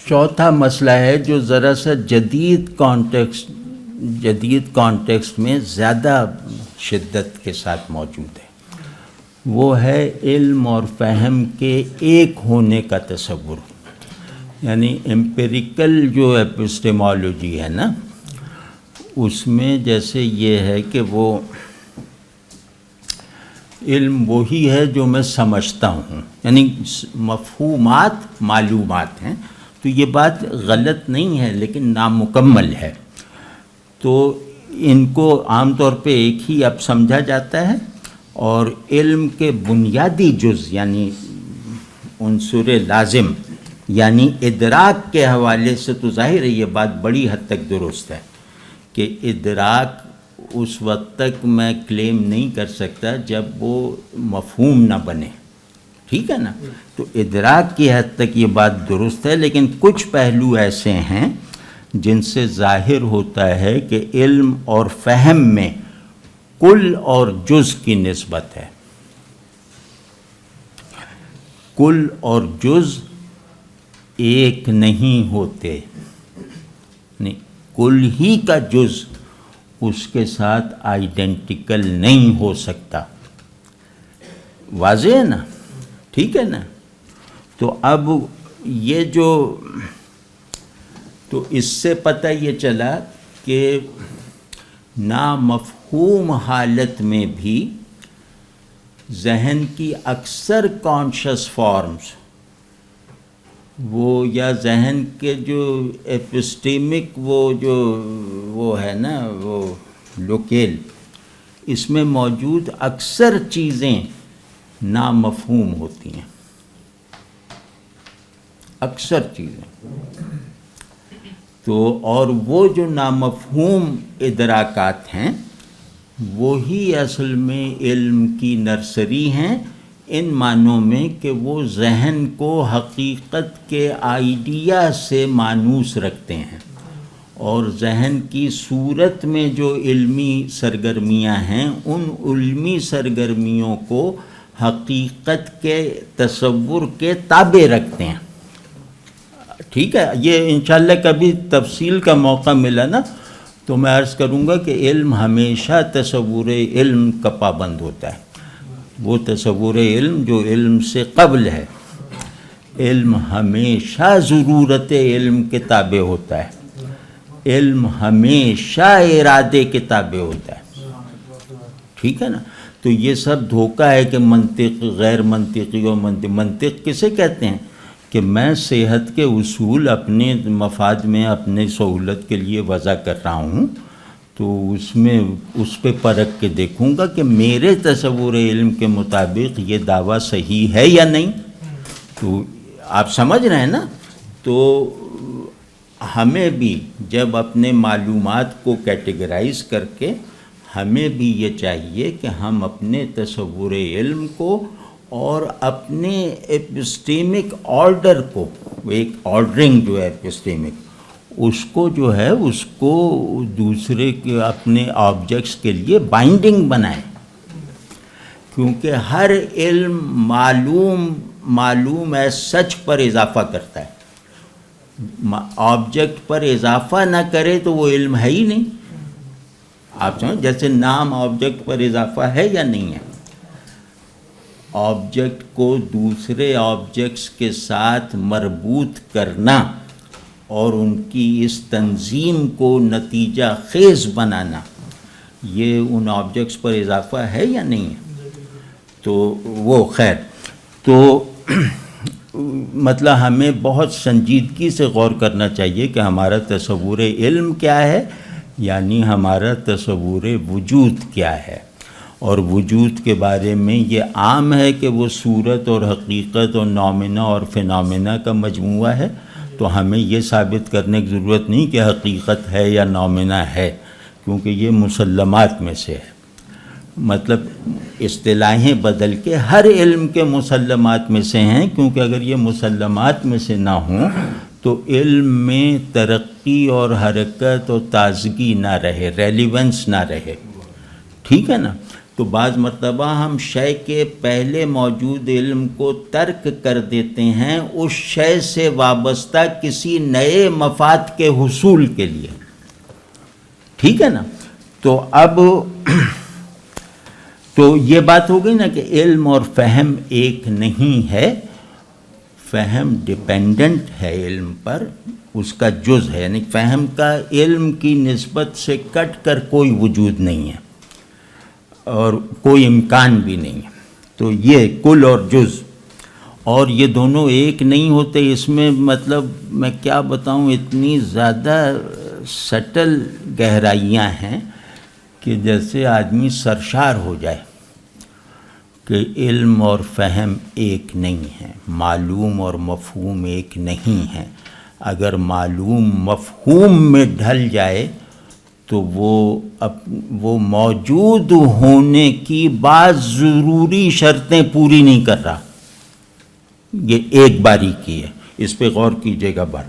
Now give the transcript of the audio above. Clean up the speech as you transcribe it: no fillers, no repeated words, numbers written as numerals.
چوتھا مسئلہ ہے جو ذرا سا جدید کانٹیکسٹ میں زیادہ شدت کے ساتھ موجود ہے، وہ ہے علم اور فہم کے ایک ہونے کا تصور. یعنی امپیریکل جو ایپسٹیمالوجی ہے نا، اس میں جیسے یہ ہے کہ وہ علم وہی ہے جو میں سمجھتا ہوں، یعنی مفہومات معلومات ہیں. تو یہ بات غلط نہیں ہے لیکن نامکمل ہے. تو ان کو عام طور پہ ایک ہی اب سمجھا جاتا ہے، اور علم کے بنیادی جز یعنی عنصر لازم یعنی ادراک کے حوالے سے تو ظاہر ہے یہ بات بڑی حد تک درست ہے کہ ادراک اس وقت تک میں کلیم نہیں کر سکتا جب وہ مفہوم نہ بنے. ٹھیک ہے نا؟ تو ادراک کی حد تک یہ بات درست ہے، لیکن کچھ پہلو ایسے ہیں جن سے ظاہر ہوتا ہے کہ علم اور فہم میں کل اور جز کی نسبت ہے. کل اور جز ایک نہیں ہوتے، نہیں، کل ہی کا جز اس کے ساتھ آئیڈینٹیکل نہیں ہو سکتا. واضح ہے نا؟ ٹھیک ہے نا؟ تو اب یہ جو تو اس سے پتہ یہ چلا کہ نامفہوم حالت میں بھی ذہن کی اکثر کانشس فارمز وہ یا ذہن کے جو ایپسٹیمک وہ ہے نا وہ لوکیل، اس میں موجود اکثر چیزیں نامفہوم ہوتی ہیں. اکثر چیزیں تو اور وہ جو نامفہوم ادراکات ہیں وہی اصل میں علم کی نرسری ہیں، ان معنوں میں کہ وہ ذہن کو حقیقت کے آئیڈیا سے مانوس رکھتے ہیں، اور ذہن کی صورت میں جو علمی سرگرمیاں ہیں ان علمی سرگرمیوں کو حقیقت کے تصور کے تابع رکھتے ہیں. ٹھیک ہے؟ یہ انشاءاللہ کبھی تفصیل کا موقع ملا نا تو میں عرض کروں گا کہ علم ہمیشہ تصور علم کا پابند ہوتا ہے. وہ تصور علم جو علم سے قبل ہے، علم ہمیشہ ضرورت علم کے تابع ہوتا ہے، علم ہمیشہ ارادے کے تابع ہوتا ہے. ٹھیک ہے نا؟ تو یہ سب دھوکہ ہے کہ منطق غیر منطقی اور منطق کسے کہتے ہیں کہ میں صحت کے اصول اپنے مفاد میں اپنے سہولت کے لیے وضع کر رہا ہوں، تو اس میں اس پہ پرکھ کے دیکھوں گا کہ میرے تصور علم کے مطابق یہ دعویٰ صحیح ہے یا نہیں. تو آپ سمجھ رہے ہیں نا؟ تو ہمیں بھی جب اپنے معلومات کو کیٹیگرائز کر کے ہمیں بھی یہ چاہیے کہ ہم اپنے تصور علم کو اور اپنے ایپسٹیمک آرڈر کو، ایک آرڈرنگ جو ہے ایپسٹیمک، اس کو جو ہے اس کو دوسرے کے اپنے آبجیکٹس کے لیے بائنڈنگ بنائیں. کیونکہ ہر علم معلوم ہے سچ پر اضافہ کرتا ہے. آبجیکٹ پر اضافہ نہ کرے تو وہ علم ہے ہی نہیں. آپ سمجھ، جیسے نام آبجیکٹ پر اضافہ ہے یا نہیں ہے. آبجیکٹ کو دوسرے آبجیکٹس کے ساتھ مربوط کرنا اور ان کی اس تنظیم کو نتیجہ خیز بنانا، یہ ان آبجیکٹس پر اضافہ ہے یا نہیں ہے. تو وہ خیر، تو مطلب ہمیں بہت سنجیدگی سے غور کرنا چاہیے کہ ہمارا تصور علم کیا ہے، یعنی ہمارا تصور وجود کیا ہے. اور وجود کے بارے میں یہ عام ہے کہ وہ صورت اور حقیقت اور نومنا اور فینومنا کا مجموعہ ہے. تو ہمیں یہ ثابت کرنے کی ضرورت نہیں کہ حقیقت ہے یا نومنا ہے، کیونکہ یہ مسلمات میں سے ہے. مطلب اصطلاحیں بدل کے ہر علم کے مسلمات میں سے ہیں، کیونکہ اگر یہ مسلمات میں سے نہ ہوں تو علم میں ترقی اور حرکت اور تازگی نہ رہے، ریلیونس نہ رہے. ٹھیک ہے نا؟ تو تو بعض مرتبہ ہم شے کے پہلے موجود علم کو ترک کر دیتے ہیں اس شے سے وابستہ کسی نئے مفاد کے حصول کے لیے، ٹھیک ہے نا؟ تو اب تو یہ بات ہو گئی نا کہ علم اور فہم ایک نہیں ہے، فہم ڈیپینڈنٹ ہے علم پر، اس کا جز ہے، یعنی فہم کا علم کی نسبت سے کٹ کر کوئی وجود نہیں ہے اور کوئی امکان بھی نہیں ہے۔ تو یہ کل اور جز، اور یہ دونوں ایک نہیں ہوتے، اس میں مطلب میں کیا بتاؤں، اتنی زیادہ سٹل گہرائیاں ہیں کہ جیسے آدمی سرشار ہو جائے کہ علم اور فہم ایک نہیں ہے، معلوم اور مفہوم ایک نہیں ہے۔ اگر معلوم مفہوم میں ڈھل جائے تو وہ موجود ہونے کی بعض ضروری شرطیں پوری نہیں کر رہا۔ یہ ایک باریکی ہے، اس پہ غور کیجیے گا بار۔